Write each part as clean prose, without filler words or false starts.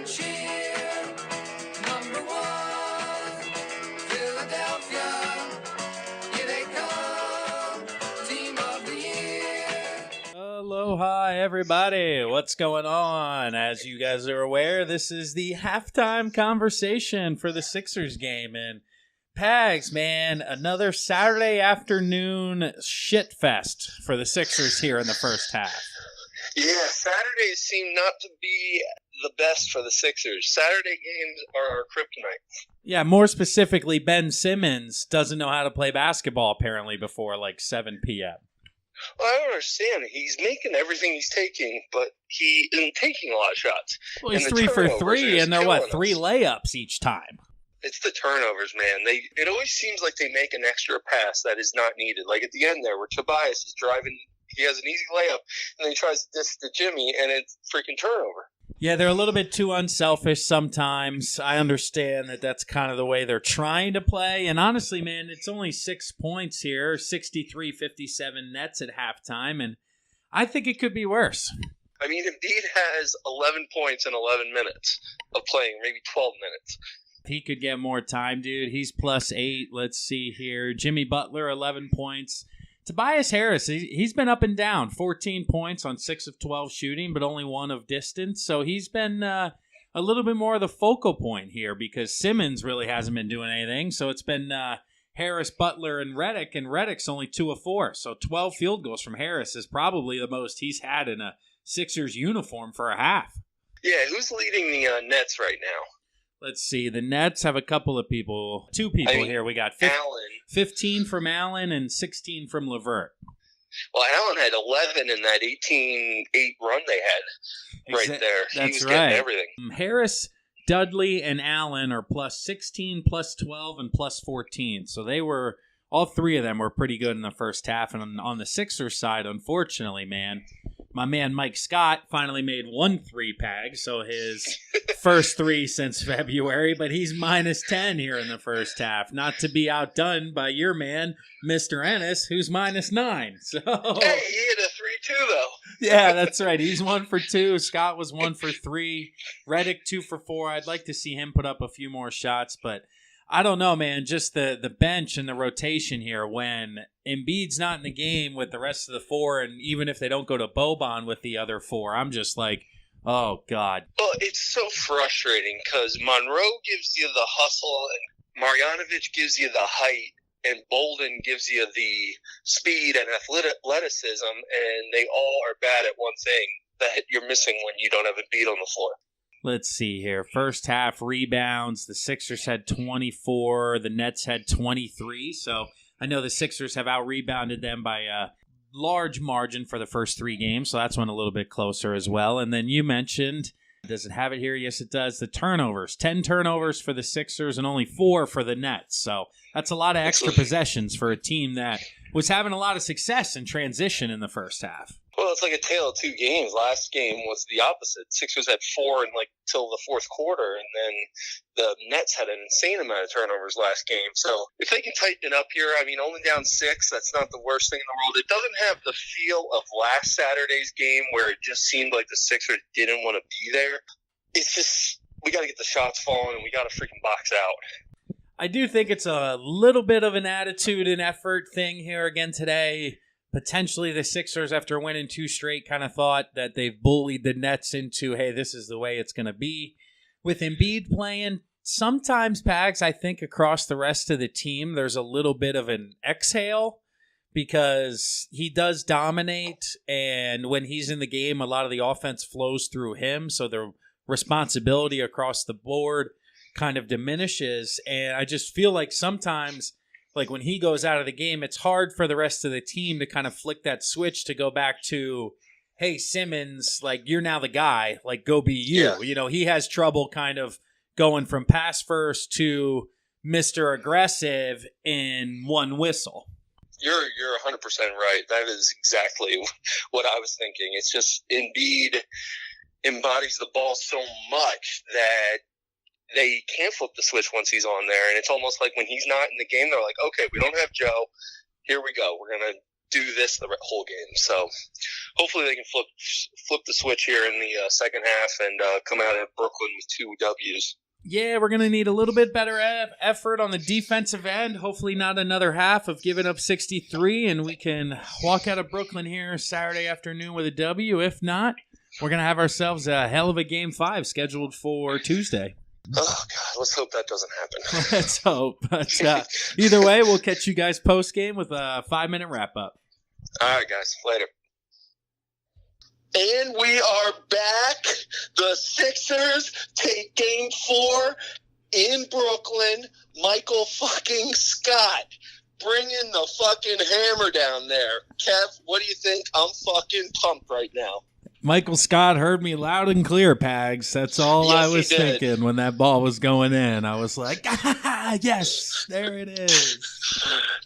cheer. Number one, Philadelphia. Here they come, team of the year. Aloha, everybody. What's going on? As you guys are aware, this is the halftime conversation for the Sixers game. And Pags, man, another Saturday afternoon shit fest for the Sixers here in the first half. Yeah, Saturdays seem not to be the best for the Sixers. Saturday games are our kryptonite. Yeah, more specifically, Ben Simmons doesn't know how to play basketball apparently before like 7 p.m. Well, I don't understand. He's making everything he's taking, but he isn't taking a lot of shots. Well, he's And the 3 for turnovers 3, are and they're, killing us. 3 layups each time? It's the turnovers, man. It always seems like they make an extra pass that is not needed. Like at the end there, where Tobias is driving, he has an easy layup, and then he tries to dish to Jimmy, and it's freaking turnover. Yeah, they're a little bit too unselfish sometimes. I understand that that's kind of the way they're trying to play. And honestly, man, it's only 6 points here, 63-57 nets at halftime, and I think it could be worse. I mean, Embiid has 11 points in 11 minutes of playing, maybe 12 minutes. He could get more time, dude. He's +8. Let's see here. Jimmy Butler, 11 points. Tobias Harris, he's been up and down. 14 points on 6 of 12 shooting, but only 1 of distance. So he's been a little bit more of the focal point here because Simmons really hasn't been doing anything. So it's been Harris, Butler, and Redick's only 2 of 4. So 12 field goals from Harris is probably the most he's had in a Sixers uniform for a half. Yeah, who's leading the Nets right now? Let's see. The Nets have a couple of people. 2 people here. We got Allen. 15 from Allen and 16 from LeVert. Well, Allen had 11 in that 18-8 run they had right there. He was getting everything. Harris, Dudley, and Allen are +16, +12, and +14. So they were, all 3 of them were pretty good in the first half. And on the Sixers side, unfortunately, man, my man Mike Scott finally made 1 3-pag, so his first 3 since February, but he's -10 here in the first half. Not to be outdone by your man, Mr. Ennis, who's -9. So hey, he hit a 3-2, though. Yeah, that's right. He's 1 for 2. Scott was 1 for 3. Redick 2 for 4. I'd like to see him put up a few more shots, but I don't know, man. Just the bench and the rotation here when Embiid's not in the game with the rest of the 4, and even if they don't go to Boban with the other 4, I'm just like, oh, God. Well, it's so frustrating because Monroe gives you the hustle, and Marjanovic gives you the height, and Bolden gives you the speed and athleticism, and they all are bad at one thing that you're missing when you don't have Embiid on the floor. Let's see here. First half rebounds. The Sixers had 24. The Nets had 23. So I know the Sixers have out-rebounded them by a large margin for the first 3 games. So that's one a little bit closer as well. And then you mentioned, does it have it here? Yes, it does. The turnovers. 10 turnovers for the Sixers and only 4 for the Nets. So that's a lot of extra possessions for a team that was having a lot of success in transition in the first half. Well, it's like a tale of 2 games. Last game was the opposite. Sixers had 4 in till the fourth quarter, and then the Nets had an insane amount of turnovers last game. So if they can tighten it up here, I mean, only down 6, that's not the worst thing in the world. It doesn't have the feel of last Saturday's game where it just seemed like the Sixers didn't want to be there. It's just, we got to get the shots falling, and we got to freaking box out. I do think it's a little bit of an attitude and effort thing here again today. Potentially the Sixers, after winning 2 straight, kind of thought that they've bullied the Nets into, hey, this is the way it's going to be. With Embiid playing, sometimes, Pags, I think across the rest of the team, there's a little bit of an exhale because he does dominate, and when he's in the game, a lot of the offense flows through him, so the responsibility across the board kind of diminishes, and I just feel like sometimes, like when he goes out of the game, it's hard for the rest of the team to kind of flick that switch to go back to, hey, Simmons, like you're now the guy, like go be you. Yeah. You know, he has trouble kind of going from pass first to Mr. Aggressive in one whistle. You're 100% right. That is exactly what I was thinking. It's just Embiid embodies the ball so much that they can't flip the switch once he's on there. And it's almost like when he's not in the game, they're like, okay, we don't have Joe. Here we go. We're going to do this the whole game. So hopefully they can flip the switch here in the second half and come out of Brooklyn with 2 W's. Yeah, we're going to need a little bit better effort on the defensive end. Hopefully not another half of giving up 63, and we can walk out of Brooklyn here Saturday afternoon with a W. If not, we're going to have ourselves a hell of a Game 5 scheduled for Tuesday. Oh, God, let's hope that doesn't happen. Let's hope. But either way, we'll catch you guys post-game with a 5-minute wrap-up. All right, guys. Later. And we are back. The Sixers take Game 4 in Brooklyn. Michael fucking Scott bringing the fucking hammer down there. Kev, what do you think? I'm fucking pumped right now. Michael Scott heard me loud and clear, Pags. That's all Yes, I was he did. thinking when that ball was going in. I was like, yes, there it is.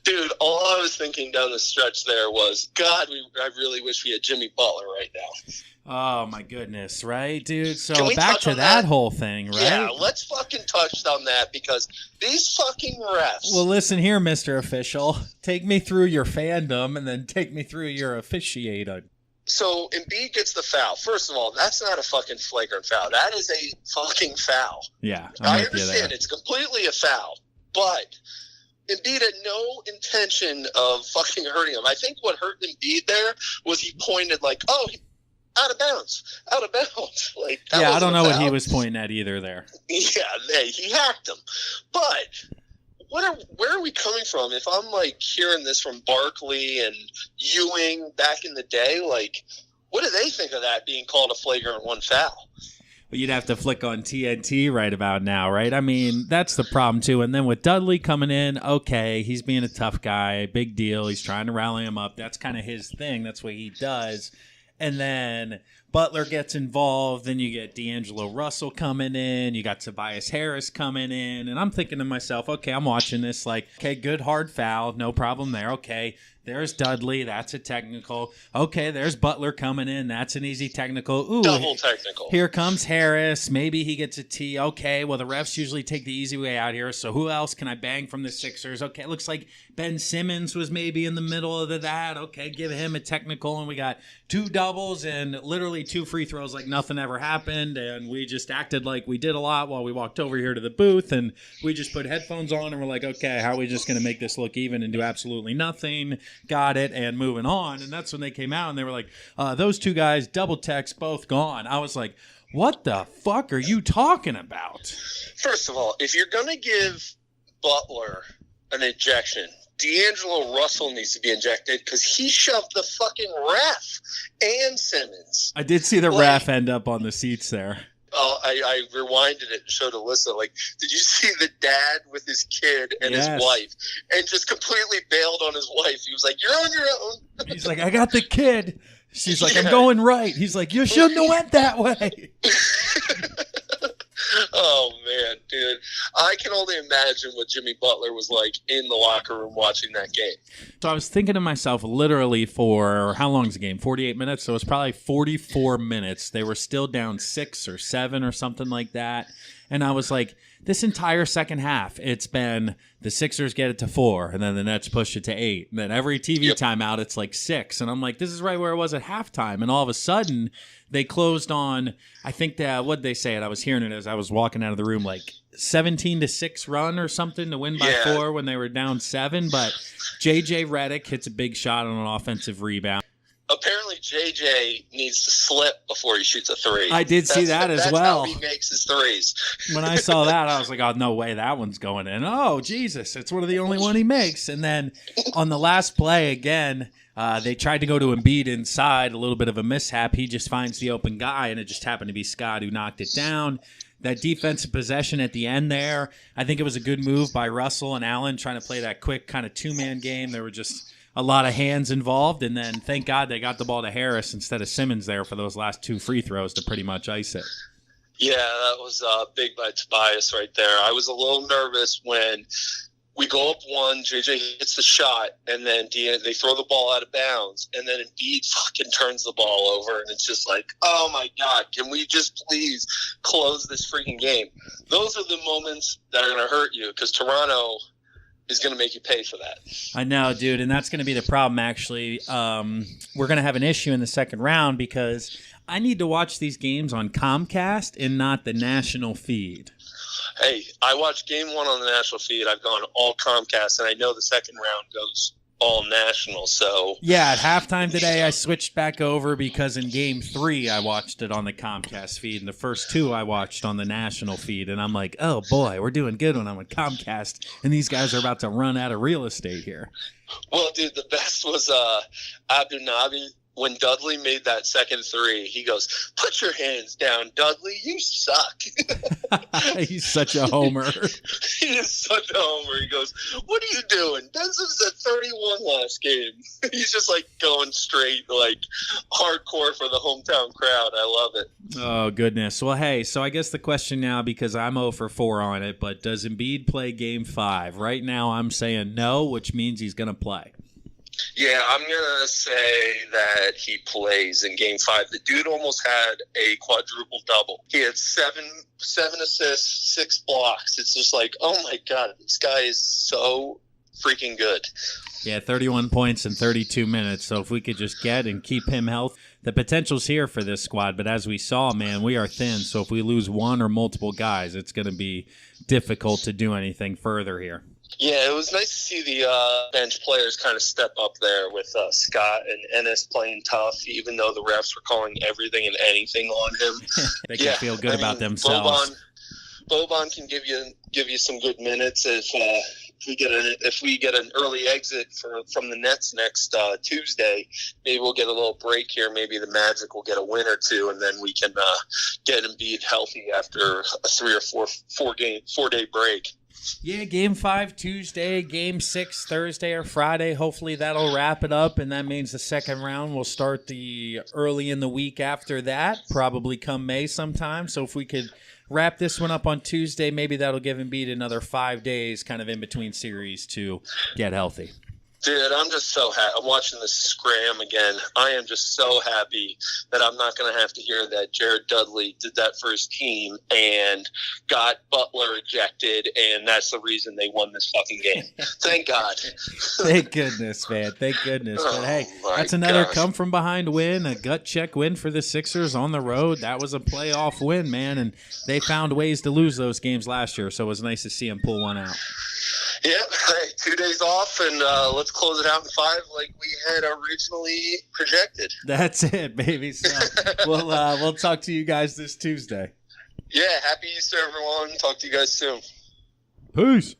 Dude, all I was thinking down the stretch there was, God, I really wish we had Jimmy Butler right now. Oh, my goodness, right, dude? Can So we back touch to on that that? whole thing, right? Yeah, let's fucking touch on that because these fucking refs. Well, listen here, Mr. Official. Take me through your fandom and then take me through your officiating. So Embiid gets the foul. First of all, that's not a fucking flagrant foul. That is a fucking foul. Yeah, I I'm with you understand there. it's completely a foul, but Embiid had no intention of fucking hurting him. I think what hurt Embiid there was he pointed like, oh, out of bounds. Like, that Yeah, I wasn't don't a know what he foul. was pointing at either there. Yeah, he hacked him. But where are we coming from? If I'm like hearing this from Barkley and Ewing back in the day, like, what do they think of that being called a flagrant 1 foul? Well, you'd have to flick on TNT right about now, right? I mean, that's the problem, too. And then with Dudley coming in, okay, he's being a tough guy, big deal. He's trying to rally him up. That's kind of his thing. That's what he does. And then Butler gets involved. Then you get D'Angelo Russell coming in. You got Tobias Harris coming in. And I'm thinking to myself, okay, I'm watching this like, okay, good hard foul. No problem there. Okay, there's Dudley. That's a technical. Okay, there's Butler coming in. That's an easy technical. Ooh, Double technical. here comes Harris. Maybe he gets a T. Okay, well, the refs usually take the easy way out here. So who else can I bang from the Sixers? Okay, it looks like Ben Simmons was maybe in the middle of that. Okay, give him a technical. And we got 2 doubles and literally 2 free throws like nothing ever happened. And we just acted like we did a lot while we walked over here to the booth. And we just put headphones on and we're like, okay, how are we just going to make this look even and do absolutely nothing? Got it, and moving on. And that's when they came out and they were like, those 2 guys, double text, both gone. I was like, what the fuck are you talking about? First of all, if you're going to give Butler an ejection, D'Angelo Russell needs to be injected because he shoved the fucking ref and Simmons. I did see the ref end up on the seats there. Oh, I rewinded it and showed Alyssa, like, did you see the dad with his kid and Yes. his wife and just completely bailed on his wife? He was like, you're on your own. He's like, I got the kid. She's like, I'm Yeah. going right. He's like, you shouldn't have went that way. Oh, man, dude. I can only imagine what Jimmy Butler was like in the locker room watching that game. So I was thinking to myself, literally for, how long is the game? 48 minutes? So it was probably 44 minutes. They were still down 6 or 7 or something like that. And I was like, this entire second half, it's been the Sixers get it to 4, and then the Nets push it to 8. And then every TV timeout, it's like 6. And I'm like, this is right where it was at halftime. And all of a sudden, they closed on, I think that, what'd they say it? I was hearing it as I was walking out of the room, like 17-6 run or something to win by 4 when they were down 7. But JJ Redick hits a big shot on an offensive rebound. Apparently, JJ needs to slip before he shoots a 3. I did see that as well. That's how he makes his threes. When I saw that, I was like, oh, no way, that one's going in. Oh, Jesus, it's one of the only one he makes. And then on the last play, again, they tried to go to Embiid inside, a little bit of a mishap. He just finds the open guy, and it just happened to be Scott who knocked it down. That defensive possession at the end there, I think it was a good move by Russell and Allen trying to play that quick kind of 2-man game. There were just a lot of hands involved, and then thank God they got the ball to Harris instead of Simmons there for those last 2 free throws to pretty much ice it. Yeah, that was big by Tobias right there. I was a little nervous when we go up 1, JJ hits the shot, and then they throw the ball out of bounds, and then Embiid fucking turns the ball over, and it's just like, oh my God, can we just please close this freaking game? Those are the moments that are going to hurt you, because Toronto is going to make you pay for that. I know, dude, and that's going to be the problem, actually. We're going to have an issue in the second round because I need to watch these games on Comcast and not the national feed. Hey, I watched game 1 on the national feed. I've gone all Comcast, and I know the second round goes all national. So yeah, at halftime today, I switched back over because in game 3, I watched it on the Comcast feed, and the first 2 I watched on the national feed. And I'm like, oh boy, we're doing good when I'm with Comcast, and these guys are about to run out of real estate here. Well, dude, the best was Abdul Nabi. When Dudley made that second 3, he goes, "Put your hands down, Dudley. You suck." He's such a homer. He is such a homer. He goes, "What are you doing? Denzel was at 31 last game." He's just like going straight, like hardcore for the hometown crowd. I love it. Oh, goodness. Well, hey, so I guess the question now, because I'm 0 for 4 on it, but does Embiid play game 5? Right now I'm saying no, which means he's going to play. Yeah, I'm going to say that he plays in Game 5. The dude almost had a quadruple-double. He had seven assists, 6 blocks. It's just like, oh, my God, this guy is so freaking good. Yeah, 31 points in 32 minutes. So if we could just get and keep him healthy, the potential's here for this squad. But as we saw, man, we are thin. So if we lose one or multiple guys, it's going to be difficult to do anything further here. Yeah, it was nice to see the bench players kind of step up there with Scott and Ennis playing tough, even though the refs were calling everything and anything on him. They can feel good about themselves. Boban can give you some good minutes if we get an early exit from the Nets next Tuesday. Maybe we'll get a little break here. Maybe the Magic will get a win or two, and then we can get Embiid healthy after a 3 or 4 day break. Yeah, Game 5 Tuesday, Game 6 Thursday or Friday. Hopefully that'll wrap it up, and that means the second round will start the early in the week after that, probably come May sometime. So if we could wrap this one up on Tuesday, maybe that'll give Embiid another 5 days kind of in between series to get healthy. Dude, I'm just so happy. I'm watching this scram again. I am just so happy that I'm not going to have to hear that Jared Dudley did that for his team and got Butler ejected, and that's the reason they won this fucking game. Thank God. Thank goodness, man. Thank goodness. But hey, that's another come-from-behind win, a gut-check win for the Sixers on the road. That was a playoff win, man, and they found ways to lose those games last year, so it was nice to see them pull one out. Yep, hey, 2 days off, and let's close it out in 5 like we had originally projected. That's it, baby. So we'll talk to you guys this Tuesday. Yeah, happy Easter, everyone. Talk to you guys soon. Peace.